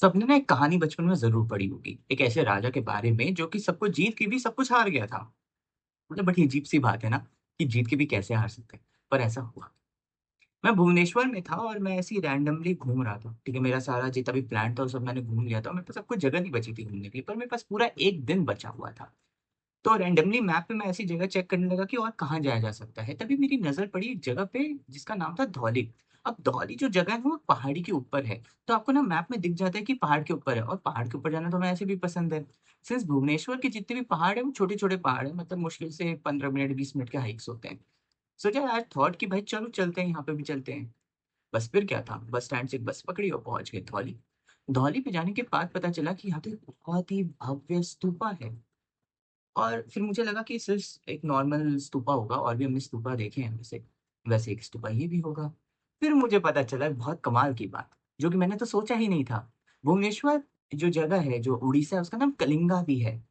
सबने ना एक कहानी बचपन में ज़रूर पढ़ी होगी, एक ऐसे राजा के बारे में जो कि सब कुछ जीत के भी सब कुछ हार गया था। मतलब बड़ी अजीब-सी बात है ना, कि जीत के भी कैसे हार सकते हैं, पर ऐसा हुआ। मैं भुवनेश्वर में था और मैं ऐसे ही रैंडमली घूम रहा था, ठीक है? मेरा सारा जितना भी प्लान था वो सब मैंने घूम लिया था और मेरे पास अब कोई जगह नहीं बची थी घूमने के लिए, पर मेरे पास पूरा 1 दिन बचा हुआ था। तो रैंडमली मैप पे मैं ऐसी जगह चेक करने लगा कि और कहाँ जाया जा सकता है। तभी मेरी नज़र पड़ी एक जगह पे जिसका नाम था धौली। अब धौली जो जगह है वो पहाड़ी के ऊपर है। तो आपको ना मैप में दिख जाता है कि पहाड़ के ऊपर है और पहाड़ के ऊपर जाना तो हमें ऐसे भी पसंद है। सिंस भुवनेश्वर के जितने भी पहाड़ हैं वो छोटे-छोटे पहाड़ हैं, मतलब मुश्किल से 15 मिनट 20 मिनट के हाइक्स होते हैं। सोचा आई थॉट कि भाई चलो चलते हैं, यहाँ पे भी चलते हैं। बस फिर क्या था, बस स्टैंड से एक बस पकड़ी और पहुँच गए धौली। धौली पे जाने के बाद पता चला कि यहाँ पे एक बहुत ही भव्य स्तूपा है। और फिर मुझे लगा कि सिर्फ़ एक नॉर्मल स्तूपा होगा और भी हमने स्तूपा देखे हैं वैसे, वैसे एक स्तूपा ये भी होगा। फिर मुझे पता चला बहुत कमाल की बात, जो कि मैंने तो सोचा ही नहीं था। भुवनेश्वर जो जगह है, जो उड़ीसा है, उसका नाम कलिंगा भी है।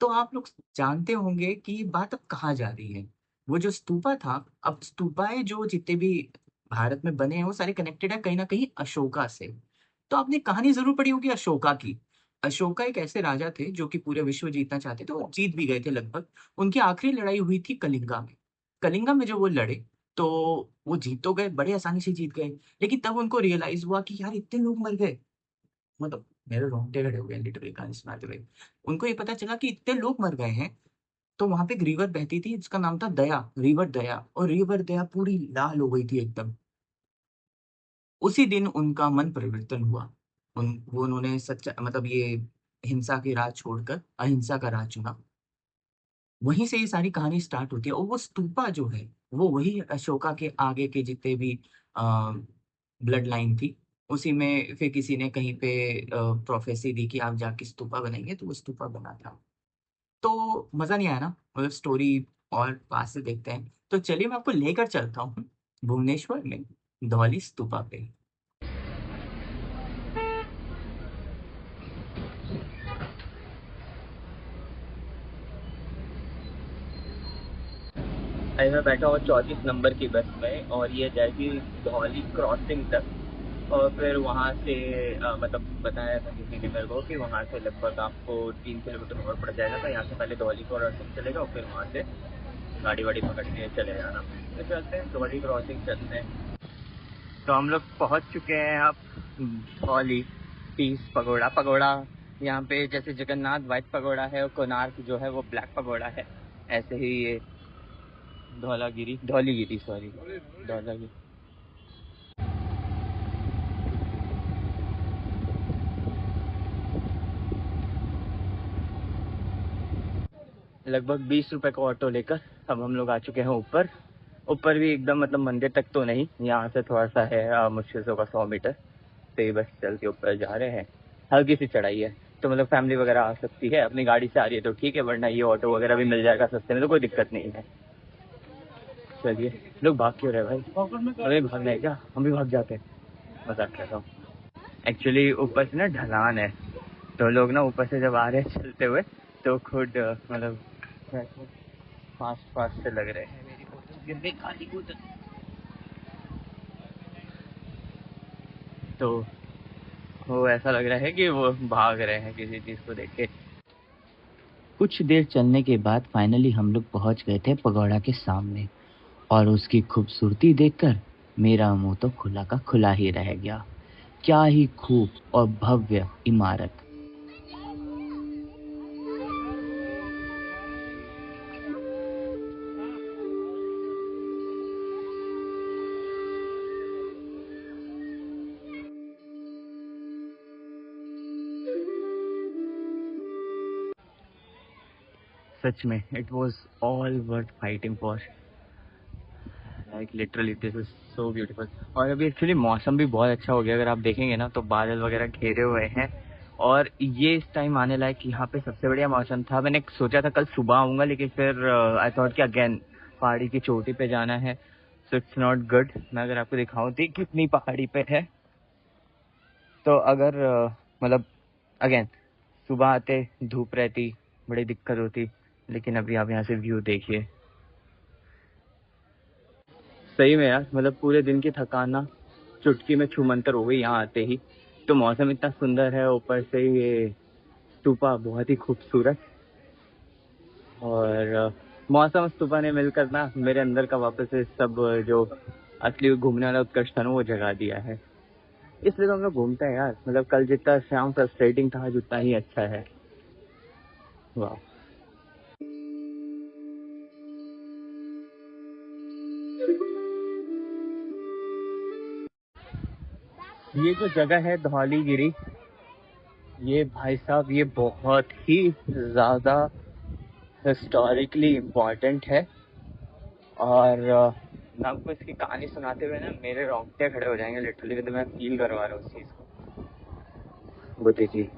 तो आप लोग जानते होंगे कि ये बात अब कहाँ जा रही है। वो जो स्तूपा था, अब स्तूपाएँ जो जितने भी भारत में बने हैं, वो सारे कनेक्टेड हैं कहीं न कहीं अशोका से। तो आपने कहानी ज़रूर पढ़ी होगी अशोका की। अशोका एक ऐसे राजा थे जो कि पूरे विश्व जीतना चाहते थे, वो जीत भी गए थे लगभग। उनकी आखिरी लड़ाई हुई थी कलिंगा में। कलिंगा में जब वो लड़े, तो वो जीत तो गए, बड़े आसानी से जीत गए। लेकिन तब उनको रियलाइज़ हुआ कि यार इतने लोग मर गए। मतलब मेरे रोंगटे खड़े हो गए लिटरली कहानी सुनाते हुए। उनको ये पता चला कि इतने लोग मर गए हैं, तो वहाँ पे एक रिवर बहती थी जिसका नाम था दया, रिवर दया, और रिवर दया पूरी लाल हो गई थी एकदम। उसी दिन उनका मन परिवर्तन हुआ। उन्होंने सच्चा मतलब ये हिंसा की राह छोड़कर अहिंसा का राह चुना। वहीं से ये सारी कहानी स्टार्ट होती है और वो स्तूपा जो है, वो वही अशोका के आगे के जितने भी अ, ब्लड लाइन थी, उसी में फिर किसी ने कहीं पे प्रोफेसी दी कि आप जाके स्तूपा बनाएँगे, तो वो स्तूपा बना था। तो मज़ा नहीं आया ना? मतलब स्टोरी और पास से देखते हैं। तो चलिए मैं आपको लेकर चलता हूँ भुवनेश्वर में धौली स्तूपा पे। अभी मैं बैठा हूँ 34 नंबर की बस में और ये जाएगी धौली क्रॉसिंग तक और फिर वहाँ से मतलब बताया था किसी ने मेरे को कि वहाँ से लगभग आपको 3 किलोमीटर और पड़ जाएगा, तो यहाँ से पहले धौली क्रॉसिंग चलेगा और फिर वहाँ से गाड़ी-वाड़ी पकड़ के चले जाना। तो चलते हैं धौली क्रॉसिंग चलते हैं। तो हम लोग पहुँच चुके हैं अब धौली पीस पगोड़ा। पगोड़ा यहाँ पे जैसे जगन्नाथ व्हाइट पगोड़ा है और कोणार्क जो है वो ब्लैक पगोड़ा है, ऐसे ही ये धौलीगिरी सॉरी धौलागिरी। लगभग 20 रुपए का ऑटो लेकर अब हम लोग आ चुके हैं ऊपर। ऊपर भी एकदम मतलब मंदिर तक तो नहीं, यहाँ से थोड़ा सा है मुश्किल से होगा 100 मीटर। तो ये बस चल के ऊपर जा रहे हैं। हल्की सी चढ़ाई है, तो मतलब फैमिली वगैरह आ सकती है, अपनी गाड़ी से आ रही है तो ठीक है, वरना ये ऑटो वगैरह भी मिल जाएगा सस्ते में, तो कोई दिक्कत नहीं है। चलिए, लोग भाग क्यों रहे भाई? हमें भागना है क्या? हम भी भाग जाते हैं। मजाक कर रहा हूँ। एक्चुअली ऊपर से ना ढलान है, तो लोग ना ऊपर से जब आ रहे हैं चलते हुए, तो खुद मतलब फास्ट फास्ट से लग रहे हैं। मेरी बोतल गिर गई, खाली बोतल। तो वो ऐसा लग रहा है कि वो भाग रहे हैं किसी चीज को देख के। कुछ देर चलने के बाद फाइनली हम लोग पहुंच गए थे पगोड़ा के सामने, और उसकी खूबसूरती देखकर मेरा मुंह तो खुला का खुला ही रह गया। क्या ही खूब और भव्य इमारत। सच में it was all worth fighting for, like literally this is so beautiful. और अभी एक्चुअली मौसम भी बहुत अच्छा हो गया, अगर आप देखेंगे ना तो बादल वगैरह घेरे हुए हैं और ये इस टाइम आने लायक यहाँ पे सबसे बढ़िया मौसम था। मैंने सोचा था कल सुबह आऊँगा, लेकिन फिर आई थॉट कि अगेन पहाड़ी की चोटी पे जाना है, सो इट्स नॉट गुड। मैं अगर आपको दिखाऊँ थी कितनी पहाड़ी पे है, तो अगर मतलब अगेन सुबह आते धूप रहती, बड़ी दिक्कत होती, लेकिन अभी आप यहाँ से व्यू देखिए। सही में यार, मतलब पूरे दिन की थकान ना चुटकी में छूमंतर हो गई यहाँ आते ही। तो मौसम इतना सुंदर है, ऊपर से ये स्तूपा बहुत ही खूबसूरत। और मौसम स्तूपा ने मिलकर ना मेरे अंदर का वापस से सब जो असली घूमने वाला उत्कर्ष था ना वो जगा दिया है। इसलिए तो हम लोग घूमते हैं यार, मतलब कल जितना शाम फ्रस्ट्रेटिंग था आज उतना ही अच्छा है। वाह। ये जो जगह है धौलीगिरी, ये भाई साहब ये बहुत ही ज़्यादा हिस्टोरिकली इम्पोर्टेंट है। और मैं आपको इसकी कहानी सुनाते हुए ना मेरे रोंगटे खड़े हो जाएंगे लिटरली, तो मैं फील करवा रहा हूँ उस चीज़ को। बुद्धि जी।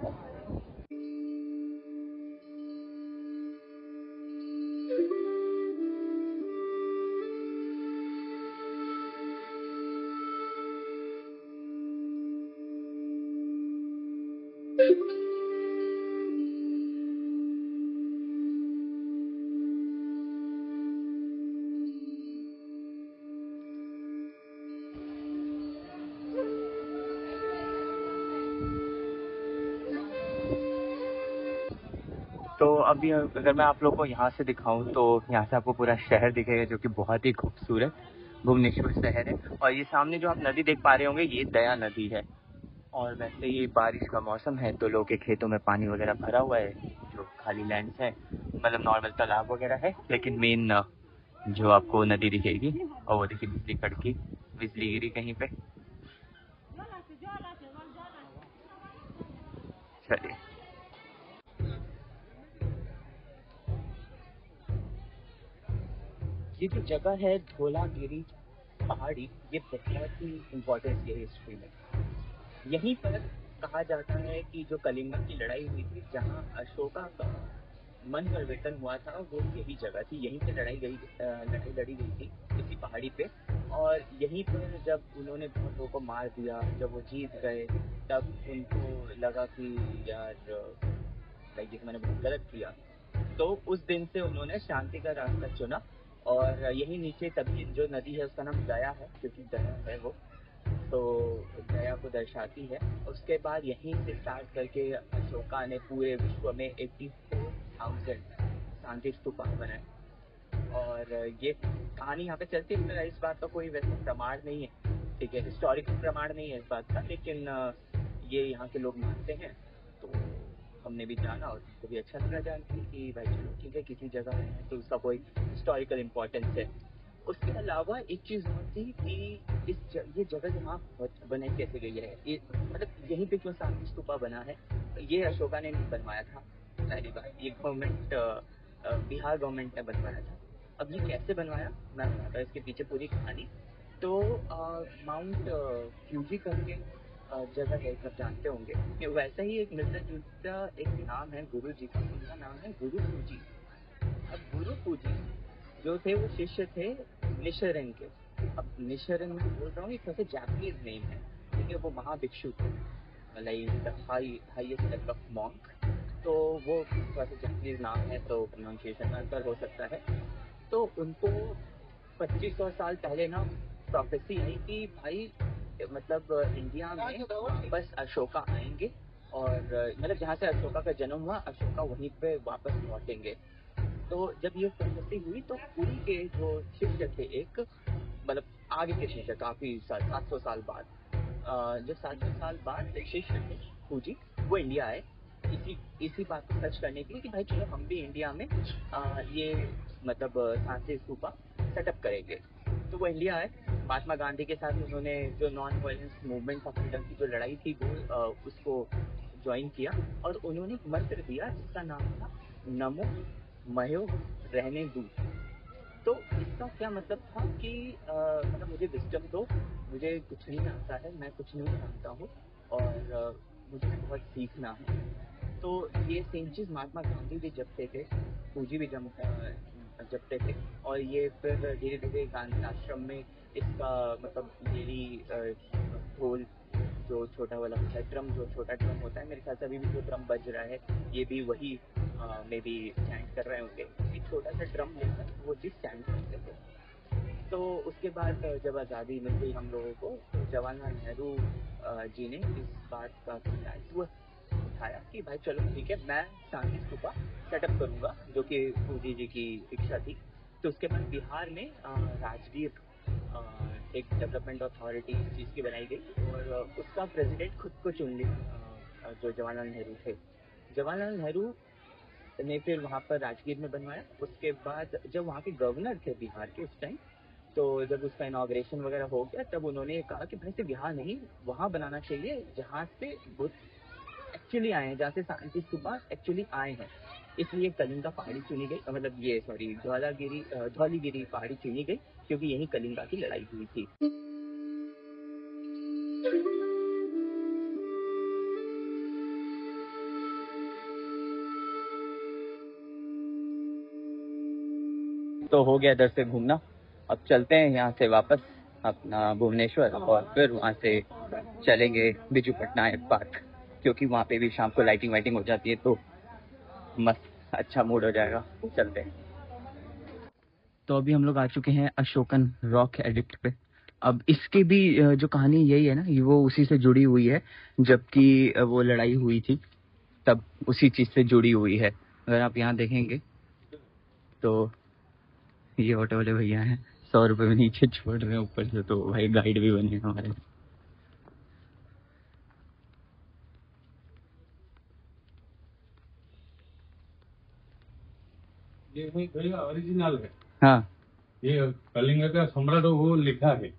तो अभी अगर मैं आप लोग को यहाँ से दिखाऊं तो यहाँ से आपको पूरा शहर दिखेगा जो कि बहुत ही खूबसूरत भुवनेश्वर शहर है। और ये सामने जो आप नदी देख पा रहे होंगे ये दया नदी है। और वैसे ये बारिश का मौसम है तो लोगों के खेतों में पानी वगैरह भरा हुआ है, जो खाली लैंड है, मतलब नॉर्मल तालाब वगैरह है। लेकिन मेन जो आपको नदी दिखेगी और वो देखिए बिजली कड़की, बिजली गिरी कहीं पे। चलिए, ये जो जगह है धौलागिरी पहाड़ी, ये बहुत ही इम्पोर्टेंट है हिस्ट्री में। यहीं पर कहा जाता है कि जो कलिंगा की लड़ाई हुई थी, जहाँ अशोका का मन परिवर्तन हुआ था, वो यही जगह थी। यहीं पे लड़ाई लड़ी गई थी इसी पहाड़ी पे। और यहीं पर जब उन्होंने बहुत लोगों को मार दिया, जब वो जीत गए, तब उनको लगा कि यार लाइक जैसे मैंने बहुत गलत किया। तो उस दिन से उन्होंने शांति का रास्ता चुना। और यही नीचे तभी जो नदी है उसका नाम दया है, क्योंकि दया है वो, तो दया को दर्शाती है। उसके बाद यहीं से स्टार्ट करके अशोका ने पूरे विश्व में 84,000 शांति स्तूपा बनाए। और ये कहानी यहाँ पे चलती है, इस बात का कोई वैसे प्रमाण नहीं है, ठीक है, हिस्टोरिकल प्रमाण नहीं है इस बात का, लेकिन ये यहाँ के लोग मानते हैं। तो हमने भी जाना और हमको भी अच्छा लगा जान के कि भाई चलो ठीक है, किसी जगह है तो उसका कोई हिस्टोरिकल इम्पोर्टेंस है। उसके अलावा एक चीज़ और थी कि ये जगह जहाँ बनाई कैसे गई है, ये मतलब यहीं पे क्यों शांति स्तूपा बना है, ये अशोका ने नहीं बनवाया था। पहली बात, ये गवर्नमेंट बिहार गवर्नमेंट ने बनवाया था। अब ये कैसे बनवाया, मैं बताता हूँ इसके पीछे पूरी कहानी। तो माउंट फ्यूजी करके जगह है, सब जानते होंगे कि वैसा ही एक मिलता जुलता एक नाम है गुरु जी का, उनका नाम है गुरु पूजी। अब गुरु पूजी जो थे वो शिष्य थे निशरण के। अब निशरण में बोल रहा हूँ, एक सबसे जापानीज नेम है, ठीक है, वो महाभिक्षु थे, like highest level of monk. तो वो थोड़ा सा जापानीज नाम है तो प्रोनाउंसिएशन अंतर हो सकता है। तो उनको 2500 साल पहले ना प्रोफेसी आई कि भाई मतलब इंडिया में वापस अशोका आएंगे। और मतलब जहाँ से अशोका का जन्म हुआ, अशोका वहीं पे वापस लौटेंगे। तो जब ये प्रोफेसी हुई तो पुरी के जो शिष्य थे, एक मतलब आगे के शिष्य, काफी 700 साल बाद, जब 700 साल बाद शिष्य थे फूजी, वो इंडिया आए इसी इसी बात को सच करने के लिए कि भाई चलो हम भी इंडिया में ये मतलब शांति स्तूपा सेटअप करेंगे। तो वो इंडिया आए, महात्मा गांधी के साथ उन्होंने जो non violence movement of freedom की जो लड़ाई थी वो उसको ज्वाइन किया। और उन्होंने एक मंत्र दिया जिसका नाम था नमो मयो रहने दू। तो इसका क्या मतलब था कि मतलब मुझे विजडम दो, मुझे कुछ नहीं आता है, मैं कुछ नहीं जानता हूँ, और मुझे बहुत सीखना है। तो ये सेम चीज़ महात्मा गांधी भी जपते थे, पूजी भी जपते थे। और ये फिर धीरे धीरे गांधी आश्रम में इसका मतलब यही ढोल जो छोटा वाला होता है, ड्रम जो छोटा ड्रम होता है, मेरे ख्याल से अभी भी जो ड्रम बज रहा है ये भी वही मे बी चैंट कर रहे होंगे। एक छोटा सा ड्रम लेकर वो चीज़ चैंट करते थे। तो उसके बाद जब आज़ादी मिल गई हम लोगों को, तो जवाहरलाल नेहरू जी ने इस बात का दायित्व उठाया कि भाई चलो ठीक है, मैं शांति स्तूपा सेटअप करूँगा, जो कि पूजी जी की इच्छा थी। तो उसके बाद बिहार में राजगीर एक डेवलपमेंट अथॉरिटी इस चीज़ की बनाई गई, और उसका प्रेसिडेंट खुद को चुन लिया, जो जवाहरलाल नेहरू थे। जवाहरलाल नेहरू ने फिर वहाँ पर राजगीर में बनवाया। उसके बाद जब वहाँ के गवर्नर थे बिहार के उस टाइम, तो जब उसका इनॉग्रेशन वगैरह हो गया, तब उन्होंने कहा कि भाई सिर्फ बिहार नहीं, वहाँ बनाना चाहिए जहाँ से बुद्ध एक्चुअली आए हैं, जहाँ से शांति स्तूपा एक्चुअली आए हैं। इसलिए कलिंगा पहाड़ी चुनी गई, मतलब ये सॉरी धौलीगिरी पहाड़ी चुनी गई, क्योंकि यही कलिंगा की लड़ाई हुई थी। तो हो गया इधर से घूमना, अब चलते हैं यहाँ से वापस अपना भुवनेश्वर, और फिर वहाँ से चलेंगे बिजू पटनायक पार्क, क्योंकि वहाँ पे भी शाम को लाइटिंग वाइटिंग हो जाती है, तो मस्त अच्छा मूड हो जाएगा। चलते हैं। तो अभी हम लोग आ चुके हैं अशोकन रॉक एडिक्ट पे। अब इसकी भी जो कहानी यही है ना, वो उसी से जुड़ी हुई है, जबकि वो लड़ाई हुई थी तब उसी चीज से जुड़ी हुई है। अगर आप यहाँ देखेंगे तो ये ऑटो वाले भैया हैं, 100 रुपये में नीचे छोड़ रहे हैं ऊपर से, तो भाई गाइड भी बने हैं हमारे। ये भैया ओरिजिनल है। हाँ, ये कलिंग का सम्राट वो लिखा है,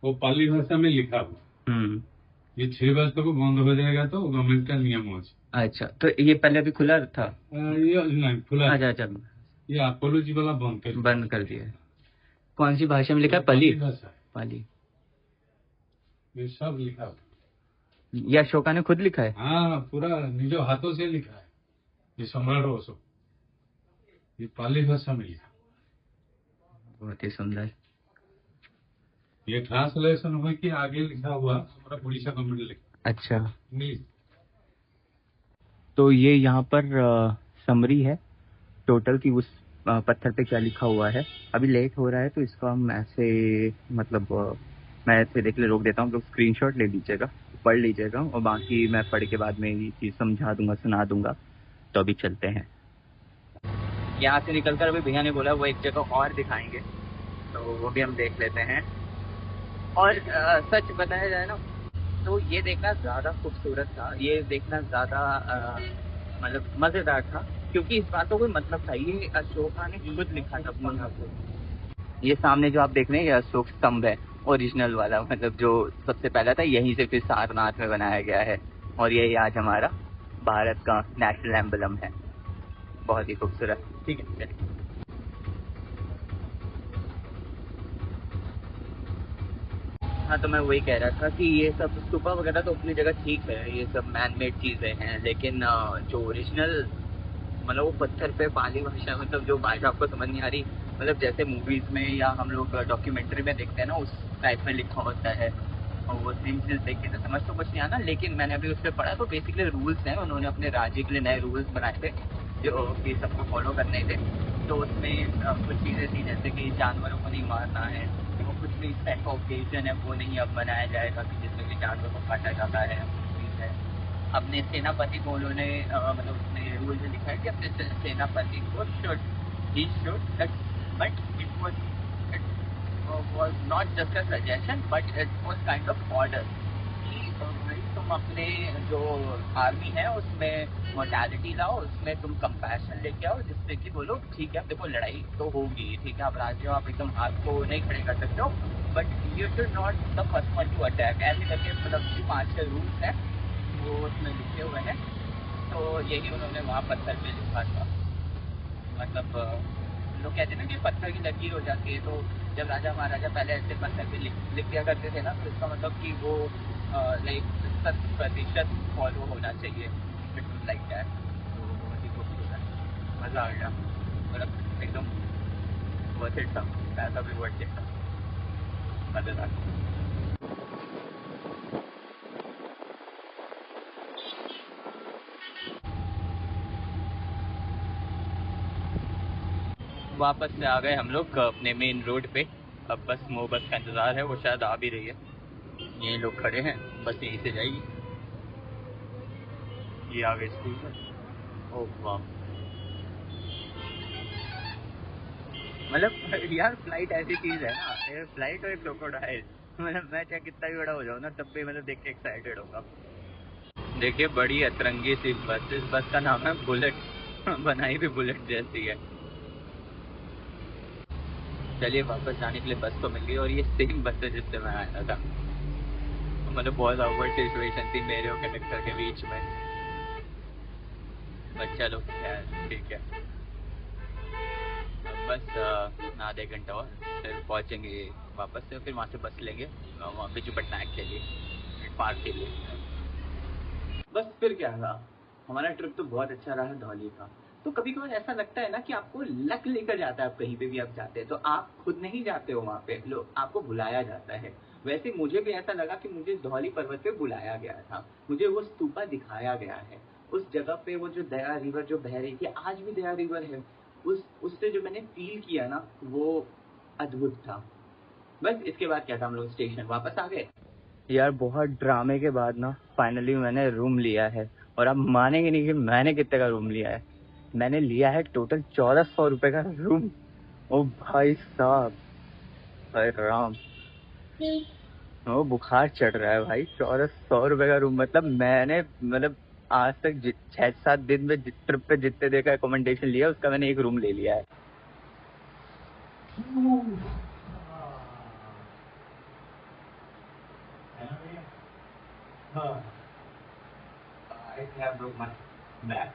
वो पाली भाषा में लिखा हुआ। ये 6 बजे तक बंद हो जाएगा, तो गवर्नमेंट का नियम हो। अच्छा, तो ये पहले भी खुला था? ये नहीं खुला। अच्छा अच्छा, ये अपोलो जी वाला बंद कर दिया है। कौन सी भाषा में लिखा है? पाली भाषा है। पाली। ये सब लिखा हुआ। ये अशोका ने खुद लिखा है? हाँ, पूरा निजो हाथों से लिखा है। ये सम्राट अशोक, ये पाली भाषा में लिखा। बहुत ही सुंदर। ये ट्रांसलेशन हुआ कि आगे लिखा हुआ हमारा उड़ीसा गवर्नमेंट लिखा। अच्छा, इंग्लिश। तो ये यहाँ पर समरी है टोटल की उस पत्थर पे क्या लिखा हुआ है। अभी लेट हो रहा है, तो इसको हम ऐसे मतलब मैं ऐसे देख ले रोक देता हूँ, तो स्क्रीनशॉट ले लीजिएगा, पढ़ लीजिएगा, और बाकी मैं पढ़ के बाद में ये चीज़ समझा दूंगा, सुना दूंगा। तो अभी चलते हैं। यहाँ से निकलकर अभी भैया ने बोला वो एक जगह और दिखाएंगे, तो वो भी हम देख लेते हैं। और सच बताया जाए ना, तो ये देखना ज़्यादा खूबसूरत था, ये देखना ज़्यादा मतलब मज़ेदार था, क्योंकि इस बात का कोई मतलब था। ये अशोका ने खुद लिखा था अपना। ये सामने जो आप देख रहे हैं, ये अशोक स्तंभ है, ओरिजिनल वाला, मतलब जो सबसे पहला था, यहीं से फिर सारनाथ में बनाया गया है, और यही आज हमारा भारत का नेशनल एम्बलम है। बहुत ही खूबसूरत। ठीक है, हाँ, तो मैं वही कह रहा था कि ये सब स्तूपा वगैरह तो अपनी जगह ठीक है, ये सब मैन मेड चीज़ें हैं, लेकिन जो ओरिजिनल मतलब वो पत्थर पे पाली भाषा, मतलब जो भाषा आपको समझ नहीं आ रही, मतलब जैसे मूवीज़ में या हम लोग डॉक्यूमेंट्री में देखते हैं ना, उस टाइप में लिखा होता है, और वो सेम चीज़ देख के तो समझ तो कुछ नहीं आना। लेकिन मैंने अभी उस पर पढ़ा, तो बेसिकली रूल्स हैं, उन्होंने अपने राज्य के लिए नए रूल्स बनाए थे जो कि सबको फॉलो करने थे। तो उसमें कुछ चीज़ें थी, जैसे कि जानवरों को नहीं मारना है, तो कुछ भी इस टाइप का ओकेजन है वो नहीं अब बनाया जाएगा कि जिसमें कि जानवरों को काटा जाता है, चीज़ है। अपने सेनापति को उन्होंने मतलब उसने रूल में लिखा है कि अपने सेनापति को but it was not just a suggestion but it was kind of order कि भाई तुम अपने जो आर्मी है उसमें मोर्टैलिटी लाओ, उसमें तुम कंपैशन लेके आओ, जिससे कि बोलो ठीक है, देखो लड़ाई तो होगी, ठीक है, आप राज्य हो, आप एकदम हाथ को नहीं खड़े कर सकते हो, but you should not the first one two attack, ऐसे करके मतलब 5-6 रूल्स हैं वो उसमें लिखे हुए हैं। तो यही उन्होंने वहाँ पत्थर पे लिखा था। मतलब लोग कहते हैं ना कि पत्थर की लकीर हो जाती है, तो जब राजा महाराजा पहले ऐसे पत्थर पे लिख दिया करते थे ना, तो इसका मतलब कि वो लाइक 70% फॉलो होना चाहिए, बिल्कुल लाइक दैट। तो बहुत ही खूबसूरत, मज़ा आ गया, मतलब एकदम वर्थ इट था, पैसा भी वर्थ इट था, मज़ेदार। वापस से आ गए हम लोग अपने मेन रोड पे, अब बस वो बस का इंतज़ार है, वो शायद आ भी रही है। ये लोग खड़े हैं, बस यहीं से जाएगी। ये आ गई स्कूल में। ओह वाह, मतलब यार फ्लाइट ऐसी चीज़ है ना, ये फ्लाइट और एक क्रोकोडाइल, मतलब मैं चाहे कितना भी बड़ा हो जाऊँ ना, तब भी मतलब देख के एक्साइटेड होगा। देखिए बड़ी अतरंगी सी बस, इस बस का नाम है बुलेट। बनाई भी बुलेट जैसी है। चलिए वापस जाने के लिए बस तो मिल गई, और ये सेम बस है जिससे मैं आया था। मतलब बहुत awkward सिचुएशन थी मेरे और कंडक्टर के बीच में। बस चलो खैर ठीक है। अब बस आधे घंटा और फिर पहुंचेंगे वापस से, फिर वहाँ से बस लेंगे वहाँ बिजू पटनायक के लिए, पार्क के लिए। बस फिर क्या था, हमारा ट्रिप तो बहुत अच्छा रहा धौली का। तो कभी कभार ऐसा लगता है ना कि आपको लक लेकर जाता है, आप कहीं पे भी आप जाते हैं तो आप खुद नहीं जाते हो वहाँ पे, लोग आपको बुलाया जाता है। वैसे मुझे भी ऐसा लगा कि मुझे धौली पर्वत पे बुलाया गया था, मुझे वो स्तूपा दिखाया गया है। उस जगह पे वो जो दया रिवर जो बह रही थी, आज भी दया रिवर है, उससे जो मैंने फील किया ना, वो अद्भुत था। बस इसके बाद क्या था, हम लोग स्टेशन वापस आ गए। यार बहुत ड्रामे के बाद ना फाइनली मैंने रूम लिया है, और आप मानेंगे नहीं कि मैंने कितने का रूम लिया है। मैंने लिया है टोटल 1400 रुपए का रूम। ओ भाई साहब, भाई राम, ओ बुखार चढ़ रहा है भाई। 1400 रुपए का रूम, मतलब मैंने मतलब आज तक 6-7 दिन में ट्रिप पे जितने देर का अकोमोडेशन लिया उसका मैंने एक रूम ले लिया है। I have broke my back.